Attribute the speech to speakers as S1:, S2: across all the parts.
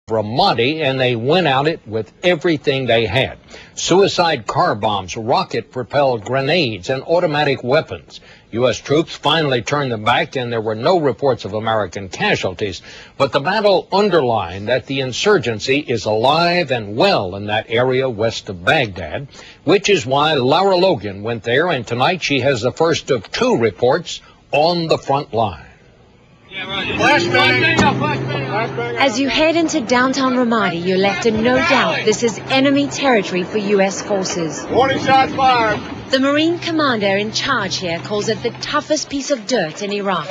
S1: Ramadi, and they went at it with everything they had. Suicide car bombs, rocket-propelled grenades, and automatic weapons. U.S. troops finally turned them back, and there were no reports of American casualties. But the battle underlined that the insurgency is alive and well in that area west of Baghdad, which is why Lara Logan went there, and tonight she has the first of 2 reports on the front line.
S2: As you head into downtown Ramadi, you're left in no doubt this is enemy territory for U.S. forces.
S3: Warning shots fired.
S2: The Marine commander in charge here calls it the toughest piece of dirt in Iraq.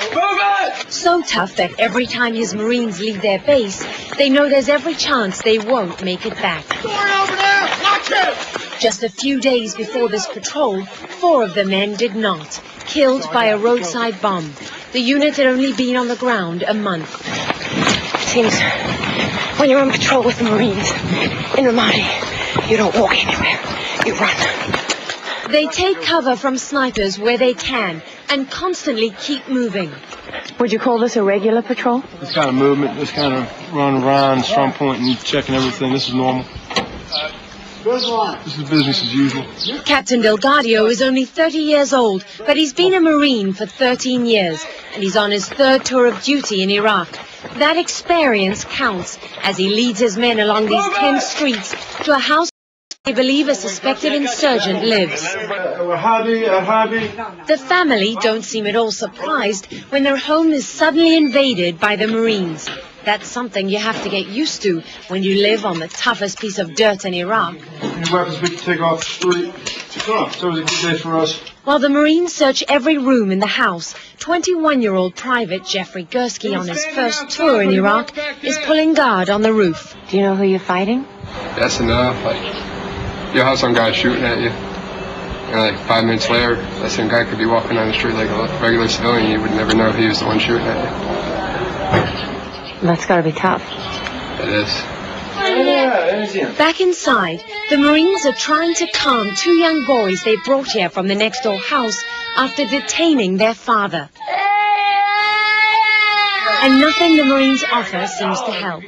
S2: So tough that every time his Marines leave their base, they know there's every chance they won't make it back.
S3: Door over there! Watch it!
S2: Just a few days before this patrol, 4 of the men did not, killed by a roadside bomb. The unit had only been on the ground a month.
S4: Seems when you're on patrol with the Marines in Ramadi, you don't walk anywhere, you run.
S2: They take cover from snipers where they can and constantly keep moving.
S4: Would you call this a regular patrol?
S5: This kind of movement, this kind of run around, strong point and checking everything, this is normal. This is business as usual.
S2: Captain Delgadio is only 30 years old, but he's been a Marine for 13 years, and he's on his 3rd tour of duty in Iraq. That experience counts as he leads his men along these tense streets to a house they believe a suspected insurgent lives. The family don't seem at all surprised when their home is suddenly invaded by the Marines. That's something you have to get used to when you live on the toughest piece of dirt in Iraq.
S5: Any weapons we can take off the street? So it was a good day for us.
S2: While the Marines search every room in the house, 21-year-old Private Jeffrey Gursky, on his first tour in Iraq, is pulling guard on the roof.
S4: Do you know who you're fighting?
S6: Yes and no. Like, you'll have some guy shooting at you, and like 5 minutes later, that same guy could be walking on the street like a regular civilian. You would never know he was the one shooting at you.
S4: That's gotta be tough.
S6: It is.
S2: Back inside, the Marines are trying to calm 2 young boys they brought here from the next-door house after detaining their father. And nothing the Marines offer seems to help.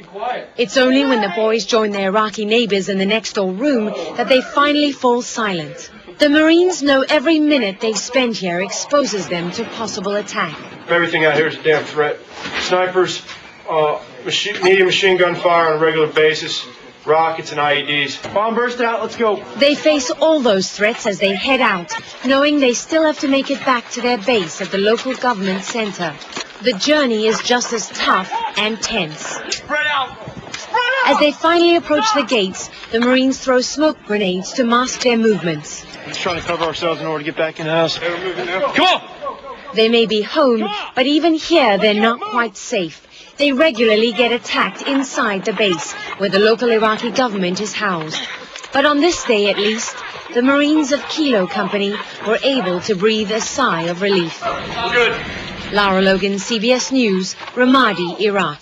S2: It's only when the boys join their Iraqi neighbors in the next-door room that they finally fall silent. The Marines know every minute they spend here exposes them to possible attack.
S5: Everything out here is a damn threat. Snipers, medium machine gun fire on a regular basis, rockets and IEDs. Bomb burst out, let's go.
S2: They face all those threats as they head out, knowing they still have to make it back to their base at the local government center. The journey is just as tough and tense.
S3: Spread out!
S2: As they finally approach the gates, the Marines throw smoke grenades to mask their movements.
S5: Let's try to cover ourselves in order to get back in the house. Come on!
S2: They may be home, but even here they're not quite safe. They regularly get attacked inside the base, where the local Iraqi government is housed. But on this day, at least, the Marines of Kilo Company were able to breathe a sigh of relief.
S5: Good.
S2: Lara Logan, CBS News, Ramadi, Iraq.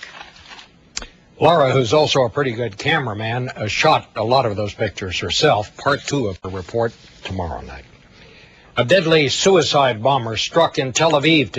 S1: Lara, who's also a pretty good cameraman, shot a lot of those pictures herself. Part 2 of her report tomorrow night. A deadly suicide bomber struck in Tel Aviv today.